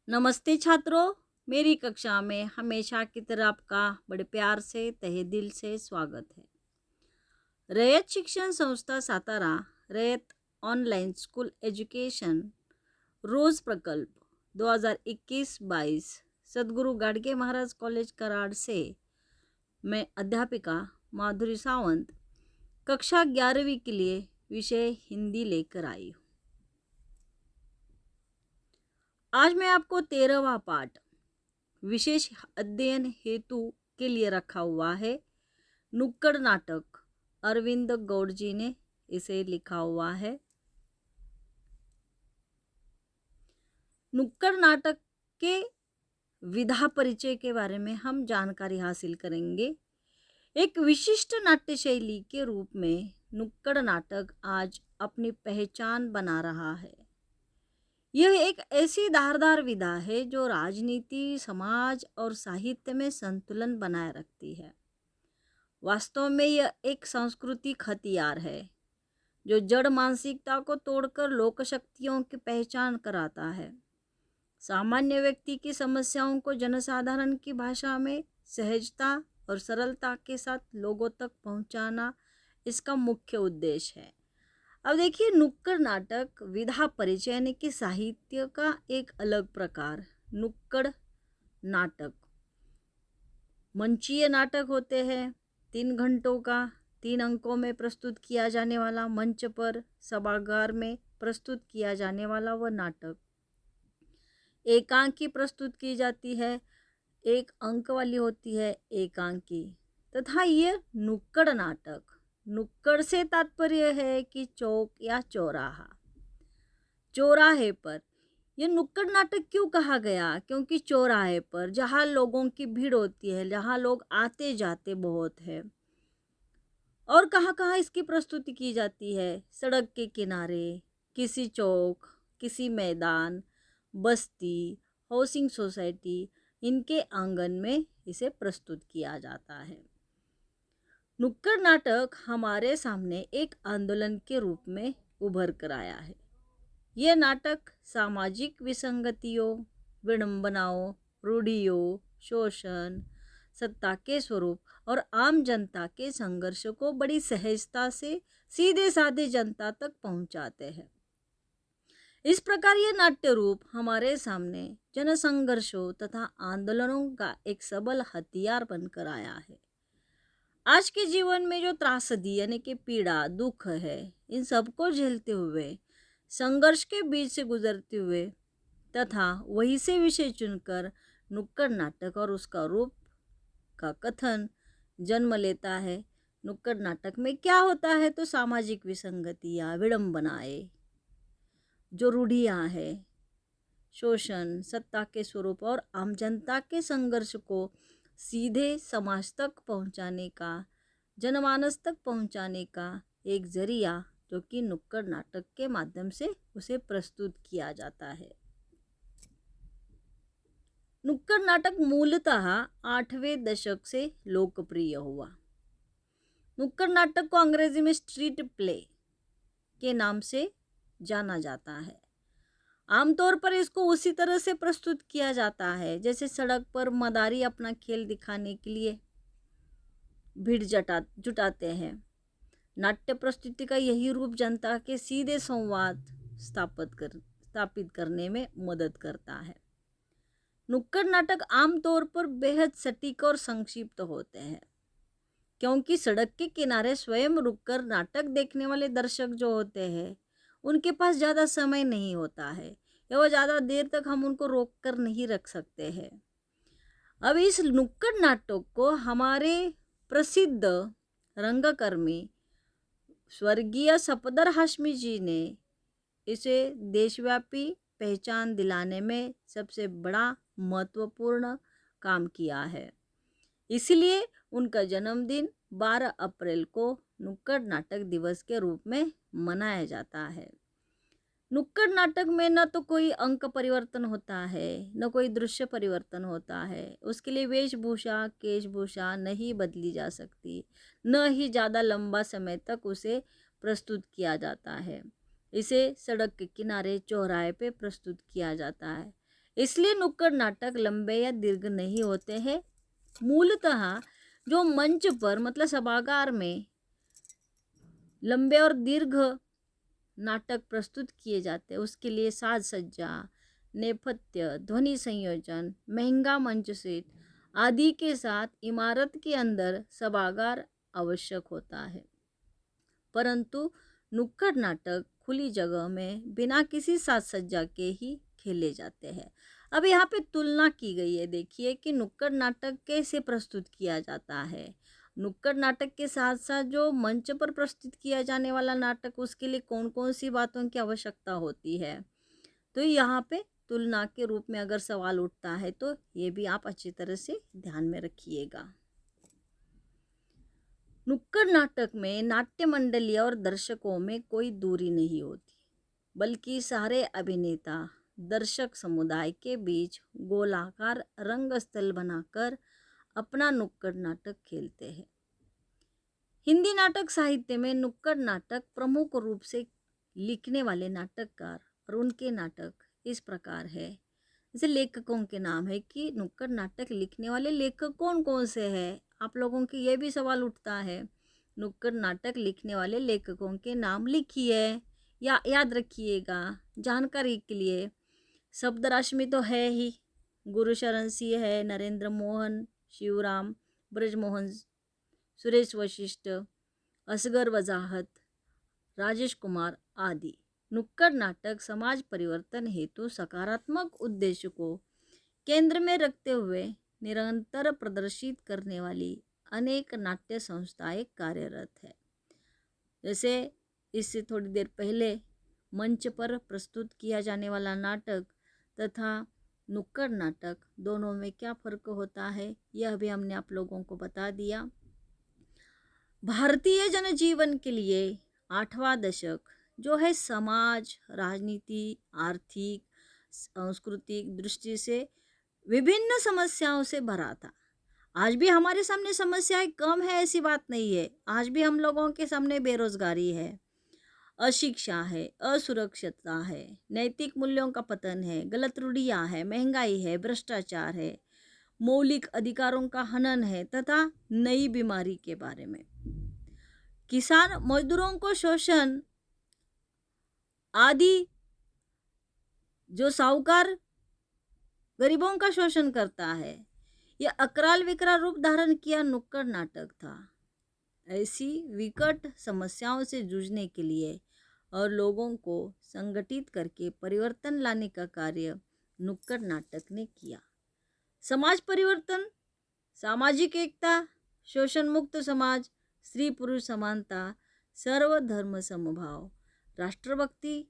नमस्ते छात्रों। मेरी कक्षा में हमेशा की तरह आपका बड़े प्यार से तहे दिल से स्वागत है। रयत शिक्षण संस्था Satara Rayat online school education रोज प्रकल्प 2021-22 सद्गुरु गाडगे महाराज कॉलेज कराड़ से मैं अध्यापिका माधुरी सावंत कक्षा 11वीं के लिए विषय हिंदी लेकर आई हूँ। आज मैं आपको 13वां पाठ विशेष अध्ययन हेतु के लिए रखा हुआ है। नुक्कड़ नाटक अरविंद गौड़ जी ने इसे लिखा हुआ है। नुक्कड़ नाटक के विधा परिचय के बारे में हम जानकारी हासिल करेंगे। एक विशिष्ट नाट्य शैली के रूप में नुक्कड़ नाटक आज अपनी पहचान बना रहा है। यह एक ऐसी धारदार विधा है जो राजनीति, समाज और साहित्य में संतुलन बनाए रखती है। वास्तव में यह एक सांस्कृतिक हथियार है जो जड़ मानसिकता को तोड़कर लोक शक्तियों की पहचान कराता है। सामान्य व्यक्ति की समस्याओं को जनसाधारण की भाषा में सहजता और सरलता के साथ लोगों तक पहुंचाना इसका मुख्य उद्देश्य है। अब देखिए, नुक्कड़ नाटक विधा परिचय यानी कि साहित्य का एक अलग प्रकार। नुक्कड़ नाटक मंचीय नाटक होते हैं। 3 घंटों का 3 अंकों में प्रस्तुत किया जाने वाला, मंच पर सभागार में प्रस्तुत किया जाने वाला वह नाटक। एकांकी प्रस्तुत की जाती है, 1 अंक वाली होती है एकांकी। तथा ये नुक्कड़ नाटक, नुक्कड़ से तात्पर्य है कि चौक या चौराहा, चौराहे पर। यह नुक्कड़ नाटक क्यों कहा गया? क्योंकि चौराहे पर जहाँ लोगों की भीड़ होती है, जहाँ लोग आते जाते बहुत है। और कहाँ कहाँ इसकी प्रस्तुति की जाती है? सड़क के किनारे, किसी चौक, किसी मैदान, बस्ती, हाउसिंग सोसाइटी, इनके आंगन में इसे प्रस्तुत किया जाता है। नुक्कड़ नाटक हमारे सामने एक आंदोलन के रूप में उभर कर आया है। यह नाटक सामाजिक विसंगतियों, विडंबनाओं, रूढ़ियों, शोषण, सत्ता के स्वरूप और आम जनता के संघर्ष को बड़ी सहजता से सीधे साधे जनता तक पहुंचाते हैं। इस प्रकार यह नाट्य रूप हमारे सामने जनसंघर्षों तथा आंदोलनों का एक सबल हथियार बनकर आया है। आज के जीवन में जो त्रासदी यानी कि पीड़ा, दुख है, इन सबको झेलते हुए, संघर्ष के बीच से गुजरते हुए तथा वही से विषय चुनकर नुक्कड़ नाटक और उसका रूप का कथन जन्म लेता है। नुक्कड़ नाटक में क्या होता है? तो सामाजिक विसंगतियाँ, विडंबनाएं, जो रूढ़ियाँ हैं, शोषण, सत्ता के स्वरूप और आम जनता के संघर्ष को सीधे समाज तक पहुंचाने का, जनमानस तक पहुंचाने का एक जरिया, जो कि नुक्कड़ नाटक के माध्यम से उसे प्रस्तुत किया जाता है। नुक्कड़ नाटक मूलतः 8वें दशक से लोकप्रिय हुआ। नुक्कड़ नाटक को अंग्रेजी में स्ट्रीट प्ले के नाम से जाना जाता है। आमतौर पर इसको उसी तरह से प्रस्तुत किया जाता है जैसे सड़क पर मदारी अपना खेल दिखाने के लिए भीड़ जुटाते हैं। नाट्य प्रस्तुति का यही रूप जनता के सीधे संवाद स्थापित करने में मदद करता है। नुक्कड़ नाटक आमतौर पर बेहद सटीक और संक्षिप्त होते हैं, क्योंकि सड़क के किनारे स्वयं रुककर नाटक देखने वाले दर्शक जो होते हैं, उनके पास ज़्यादा समय नहीं होता है या वो ज़्यादा देर तक हम उनको रोक कर नहीं रख सकते हैं। अब इस नुक्कड़ नाटक को हमारे प्रसिद्ध रंगकर्मी स्वर्गीय सफदर हाशमी जी ने इसे देशव्यापी पहचान दिलाने में सबसे बड़ा महत्वपूर्ण काम किया है। इसलिए उनका जन्मदिन 12 अप्रैल को नुक्कड़ नाटक दिवस के रूप में मनाया जाता है। नुक्कड़ नाटक में न तो कोई अंक परिवर्तन होता है, न कोई दृश्य परिवर्तन होता है। उसके लिए वेशभूषा, केशभूषा नहीं बदली जा सकती, न ही ज़्यादा लंबा समय तक उसे प्रस्तुत किया जाता है। इसे सड़क के किनारे, चौराहे पे प्रस्तुत किया जाता है। इसलिए नुक्कड़ नाटक लंबे या दीर्घ नहीं होते हैं। मूलतः जो मंच पर मतलब सभागार में लंबे और दीर्घ नाटक प्रस्तुत किए जाते हैं उसके लिए साज सज्जा, नेपथ्य, ध्वनि संयोजन, महंगा मंच सेट आदि के साथ इमारत के अंदर सभागार आवश्यक होता है। परंतु नुक्कड़ नाटक खुली जगह में बिना किसी साज सज्जा के ही खेले जाते हैं। अब यहाँ पे तुलना की गई है, देखिए कि नुक्कड़ नाटक कैसे प्रस्तुत किया जाता है। नुक्कड़ नाटक के साथ साथ जो मंच पर प्रस्तुत किया जाने वाला नाटक उसके लिए कौन कौन सी बातों की आवश्यकता होती है। तो यहाँ पे तुलना के रूप में अगर सवाल उठता है तो ये भी आप अच्छी तरह से ध्यान में रखिएगा। नुक्कड़ नाटक में नाट्य मंडली और दर्शकों में कोई दूरी नहीं होती, बल्कि सारे अभिनेता दर्शक समुदाय के बीच गोलाकार रंगस्थल बनाकर अपना नुक्कड़ नाटक खेलते हैं। हिंदी नाटक साहित्य में नुक्कड़ नाटक प्रमुख रूप से लिखने वाले नाटककार और उनके नाटक इस प्रकार है। जैसे लेखकों के नाम है कि नुक्कड़ नाटक लिखने वाले लेखक कौन कौन से हैं। आप लोगों के ये भी सवाल उठता है, नुक्कड़ नाटक लिखने वाले लेखकों के नाम लिखिए या याद रखिएगा जानकारी के लिए। शब्दराशि तो है ही, गुरुशरण सिंह है, नरेंद्र मोहन, शिवराम, ब्रजमोहन, सुरेश वशिष्ठ, असगर वजाहत, राजेश कुमार आदि। नुक्कड़ नाटक समाज परिवर्तन हेतु सकारात्मक उद्देश्य को केंद्र में रखते हुए निरंतर प्रदर्शित करने वाली अनेक नाट्य संस्थाएं कार्यरत है। जैसे इससे थोड़ी देर पहले मंच पर प्रस्तुत किया जाने वाला नाटक तथा नुक्कड़ नाटक दोनों में क्या फ़र्क होता है यह भी हमने आप लोगों को बता दिया। भारतीय जनजीवन के लिए 8वां दशक जो है समाज, राजनीति, आर्थिक, सांस्कृतिक दृष्टि से विभिन्न समस्याओं से भरा था। आज भी हमारे सामने समस्याएं कम है ऐसी बात नहीं है। आज भी हम लोगों के सामने बेरोजगारी है, अशिक्षा है, असुरक्षितता है, नैतिक मूल्यों का पतन है, गलत रूढ़ियाँ है, महंगाई है, भ्रष्टाचार है, मौलिक अधिकारों का हनन है तथा नई बीमारी के बारे में। किसान मजदूरों को शोषण आदि जो साहूकार गरीबों का शोषण करता है, यह अकराल विकराल रूप धारण किया नुक्कड़ नाटक था। ऐसी विकट समस्याओं से जूझने के लिए और लोगों को संगठित करके परिवर्तन लाने का कार्य नुक्कड़ नाटक ने किया। समाज परिवर्तन, सामाजिक एकता, शोषण मुक्त समाज, स्त्री पुरुष समानता, सर्वधर्म समभाव, राष्ट्रभक्ति,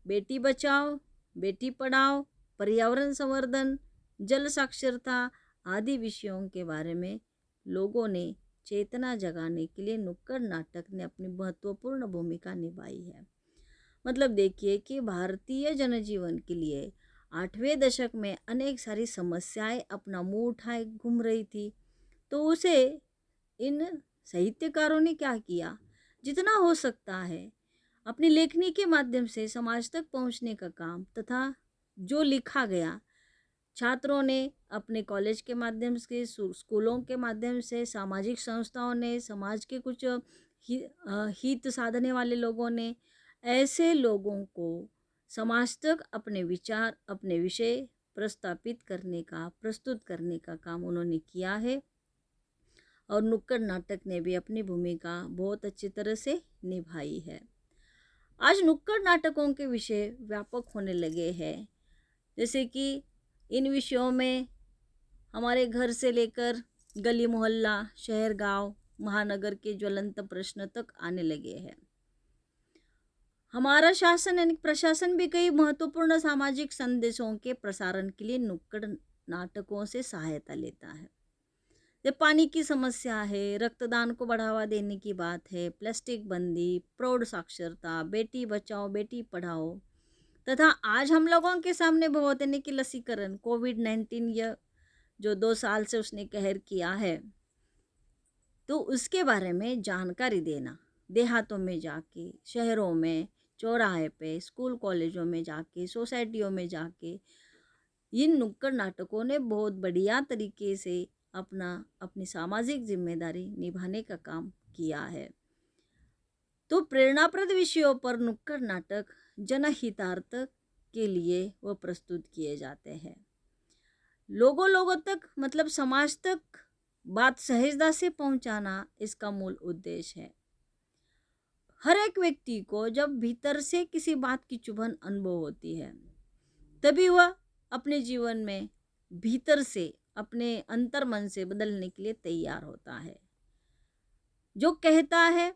बेटी बचाओ बेटी पढ़ाओ, पर्यावरण संवर्धन, जल साक्षरता आदि विषयों के बारे में लोगों ने चेतना जगाने के लिए नुक्कड़ नाटक ने अपनी महत्वपूर्ण भूमिका निभाई है। मतलब देखिए कि भारतीय जनजीवन के लिए 8वें दशक में अनेक सारी समस्याएं अपना मुंह उठाए घूम रही थी, तो उसे इन साहित्यकारों ने क्या किया, जितना हो सकता है अपनी लेखनी के माध्यम से समाज तक पहुंचने का काम तथा जो लिखा गया छात्रों ने अपने कॉलेज के माध्यम से, स्कूलों के माध्यम से, सामाजिक संस्थाओं ने, समाज के कुछ हित साधने वाले लोगों ने, ऐसे लोगों को समाज तक अपने विचार, अपने विषय प्रस्तापित करने का, प्रस्तुत करने का काम उन्होंने किया है। और नुक्कड़ नाटक ने भी अपनी भूमिका बहुत अच्छी तरह से निभाई है। आज नुक्कड़ नाटकों के विषय व्यापक होने लगे हैं, जैसे कि इन विषयों में हमारे घर से लेकर गली मोहल्ला, शहर गांव, महानगर के ज्वलंत प्रश्न तक आने लगे हैं। हमारा शासन यानी प्रशासन भी कई महत्वपूर्ण सामाजिक संदेशों के प्रसारण के लिए नुक्कड़ नाटकों से सहायता लेता है। जब पानी की समस्या है, रक्तदान को बढ़ावा देने की बात है, प्लास्टिक बंदी, प्रौढ़ साक्षरता, बेटी बचाओ बेटी पढ़ाओ तथा आज हम लोगों के सामने बहुत यानी कि लसीकरण, कोविड-19 या जो 2 साल से उसने कहर किया है, तो उसके बारे में जानकारी देना, देहातों में जाके, शहरों में, चौराहे पे, स्कूल कॉलेजों में जाके, सोसाइटियों में जाके इन नुक्कड़ नाटकों ने बहुत बढ़िया तरीके से अपनी सामाजिक जिम्मेदारी निभाने का काम किया है। तो प्रेरणाप्रद विषयों पर नुक्कड़ नाटक जनहितार्थ के लिए वो प्रस्तुत किए जाते हैं। लोगों तक मतलब समाज तक बात सहजता से पहुंचाना इसका मूल उद्देश्य है। हर एक व्यक्ति को जब भीतर से किसी बात की चुभन अनुभव होती है, तभी वह अपने जीवन में भीतर से अपने अंतर्मन से बदलने के लिए तैयार होता है। जो कहता है,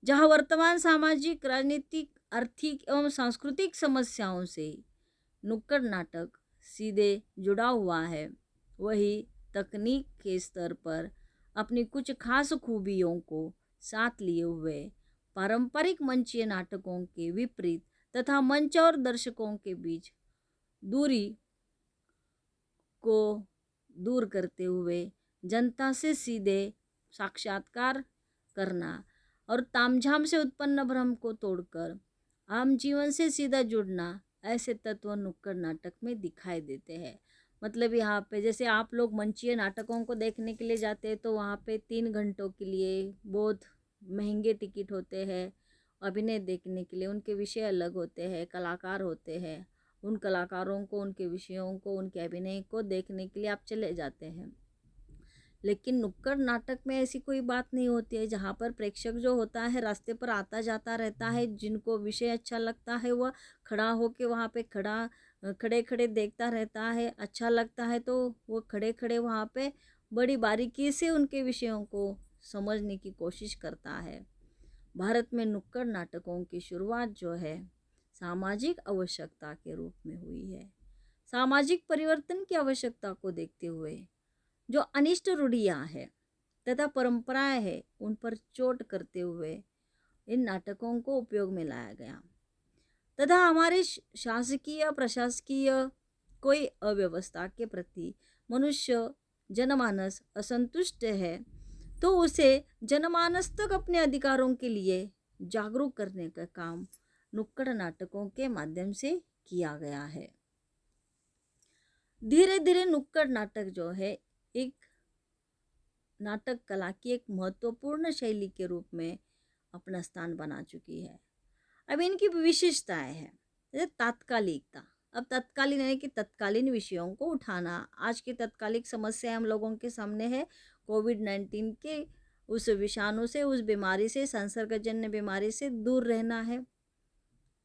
जहाँ वर्तमान सामाजिक, राजनीतिक, आर्थिक एवं सांस्कृतिक समस्याओं से नुक्कड़ नाटक सीधे जुड़ा हुआ है, वही तकनीक के स्तर पर अपनी कुछ खास खूबियों को साथ लिए हुए पारंपरिक मंचीय नाटकों के विपरीत तथा मंच और दर्शकों के बीच दूरी को दूर करते हुए जनता से सीधे साक्षात्कार करना और तामझाम से उत्पन्न भ्रम को तोड़कर आम जीवन से सीधा जुड़ना, ऐसे तत्व नुक्कड़ नाटक में दिखाई देते हैं। मतलब यहाँ पे जैसे आप लोग मंचीय नाटकों को देखने के लिए जाते हैं तो वहाँ पे 3 घंटों के लिए बहुत महंगे टिकट होते हैं। अभिनय देखने के लिए उनके विषय अलग होते हैं, कलाकार होते हैं, उन कलाकारों को, उनके विषयों को, उनके अभिनय को देखने के लिए आप चले जाते हैं। लेकिन नुक्कड़ नाटक में ऐसी कोई बात नहीं होती है। जहाँ पर प्रेक्षक जो होता है रास्ते पर आता जाता रहता है, जिनको विषय अच्छा लगता है वह खड़ा होके वहाँ पे खड़े खड़े देखता रहता है। अच्छा लगता है तो वो खड़े खड़े वहाँ पे बड़ी बारीकी से उनके विषयों को समझने की कोशिश करता है। भारत में नुक्कड़ नाटकों की शुरुआत जो है सामाजिक आवश्यकता के रूप में हुई है। सामाजिक परिवर्तन की आवश्यकता को देखते हुए जो अनिष्ट रूढ़ियाँ हैं तथा परंपराएं हैं, उन पर चोट करते हुए इन नाटकों को उपयोग में लाया गया तथा हमारे शासकीय प्रशासकीय कोई अव्यवस्था के प्रति मनुष्य जनमानस असंतुष्ट है तो उसे जनमानस तक अपने अधिकारों के लिए जागरूक करने का काम नुक्कड़ नाटकों के माध्यम से किया गया है। धीरे धीरे नुक्कड़ नाटक जो है एक नाटक कला की एक महत्वपूर्ण शैली के रूप में अपना स्थान बना चुकी है। अब इनकी विशेषताएं हैं जैसे तात्कालिकता। अब तत्कालीन यानी कि तत्कालीन विषयों को उठाना। आज की तत्कालिक समस्या हम लोगों के सामने है कोविड-19 के उस विषाणु से, उस बीमारी से, संसर्गजन्य बीमारी से दूर रहना है,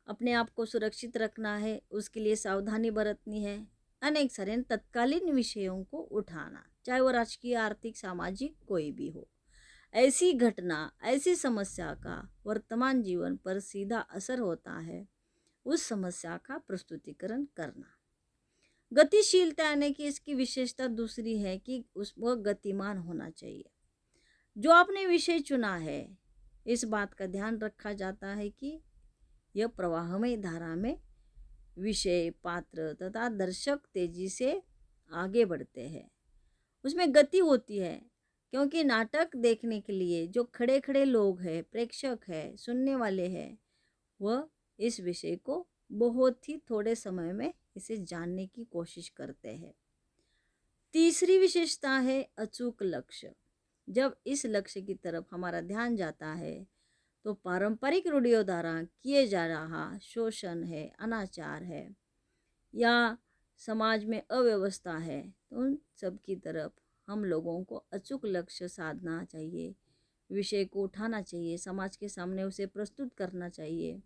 अपने आप को सुरक्षित रखना है, उसके लिए सावधानी बरतनी है। अनेक सारे तत्कालीन विषयों को उठाना, चाहे वो राजकीय, आर्थिक, सामाजिक कोई भी हो। ऐसी घटना, ऐसी समस्या का वर्तमान जीवन पर सीधा असर होता है, उस समस्या का प्रस्तुतिकरण करना। गतिशीलता यानी कि इसकी विशेषता दूसरी है कि वह गतिमान होना चाहिए। जो आपने विषय चुना है, इस बात का ध्यान रखा जाता है कि यह प्रवाहमय धारा में विषय, पात्र तथा दर्शक तेजी से आगे बढ़ते हैं, उसमें गति होती है। क्योंकि नाटक देखने के लिए जो खड़े खड़े लोग हैं, प्रेक्षक हैं, सुनने वाले हैं, वह इस विषय को बहुत ही थोड़े समय में इसे जानने की कोशिश करते हैं। तीसरी विशेषता है अचूक लक्ष्य। जब इस लक्ष्य की तरफ हमारा ध्यान जाता है तो पारंपरिक रूढ़ियों द्वारा किए जा रहा शोषण है, अनाचार है या समाज में अव्यवस्था है, तो उन सब की तरफ हम लोगों को अचूक लक्ष्य साधना चाहिए, विषय को उठाना चाहिए, समाज के सामने उसे प्रस्तुत करना चाहिए।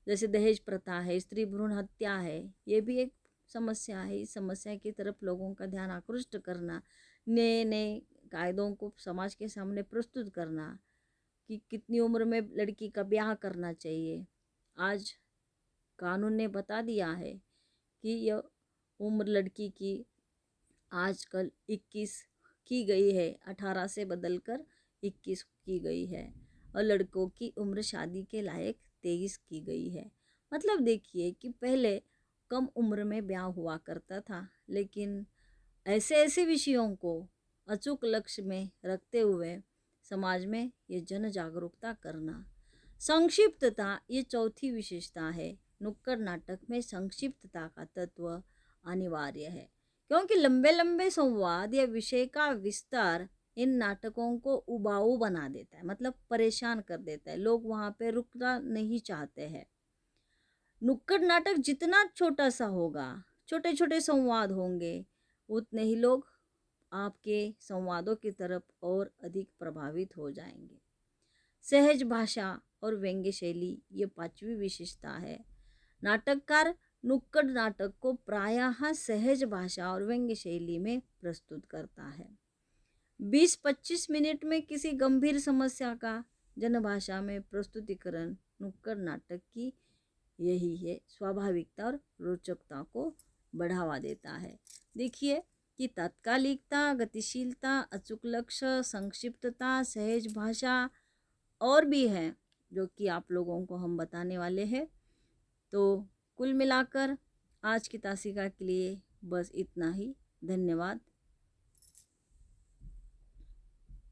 जैसे दहेज प्रथा है, स्त्री भ्रूण हत्या है, ये भी एक समस्या है। इस समस्या की तरफ लोगों का ध्यान आकृष्ट करना, नए नए कायदों को समाज के सामने प्रस्तुत करना कि कितनी उम्र में लड़की का ब्याह करना चाहिए। आज कानून ने बता दिया है कि यह उम्र लड़की की आजकल 21 की गई है, 18 से बदलकर 21 की गई है और लड़कों की उम्र शादी के लायक 23 की गई है। मतलब देखिए कि पहले कम उम्र में ब्याह हुआ करता था, लेकिन ऐसे ऐसे विषयों को अचूक लक्ष्य में रखते हुए समाज में ये जन जागरूकता करना। संक्षिप्तता ये चौथी विशेषता है। नुक्कड़ नाटक में संक्षिप्तता का तत्व अनिवार्य है, क्योंकि लंबे लंबे संवाद या विषय का विस्तार इन नाटकों को उबाऊ बना देता है, मतलब परेशान कर देता है। लोग वहाँ पे रुकना नहीं चाहते हैं। नुक्कड़ नाटक जितना छोटा सा होगा, छोटे छोटे संवाद होंगे, उतने ही लोग आपके संवादों की तरफ और अधिक प्रभावित हो जाएंगे। सहज भाषा और व्यंग्य शैली ये पांचवी विशेषता है। नाटककार नुक्कड़ नाटक को प्रायः सहज भाषा और व्यंग्य शैली में प्रस्तुत करता है। 20-25 मिनट में किसी गंभीर समस्या का जनभाषा में प्रस्तुतिकरण नुक्कड़ नाटक की यही है स्वाभाविकता और रोचकता को बढ़ावा देता है। देखिए कि तात्कालिकता, गतिशीलता, अचूक लक्ष्य, संक्षिप्तता, सहज भाषा और भी हैं जो कि आप लोगों को हम बताने वाले हैं। तो कुल मिलाकर आज की तासिका के लिए बस इतना ही। धन्यवाद।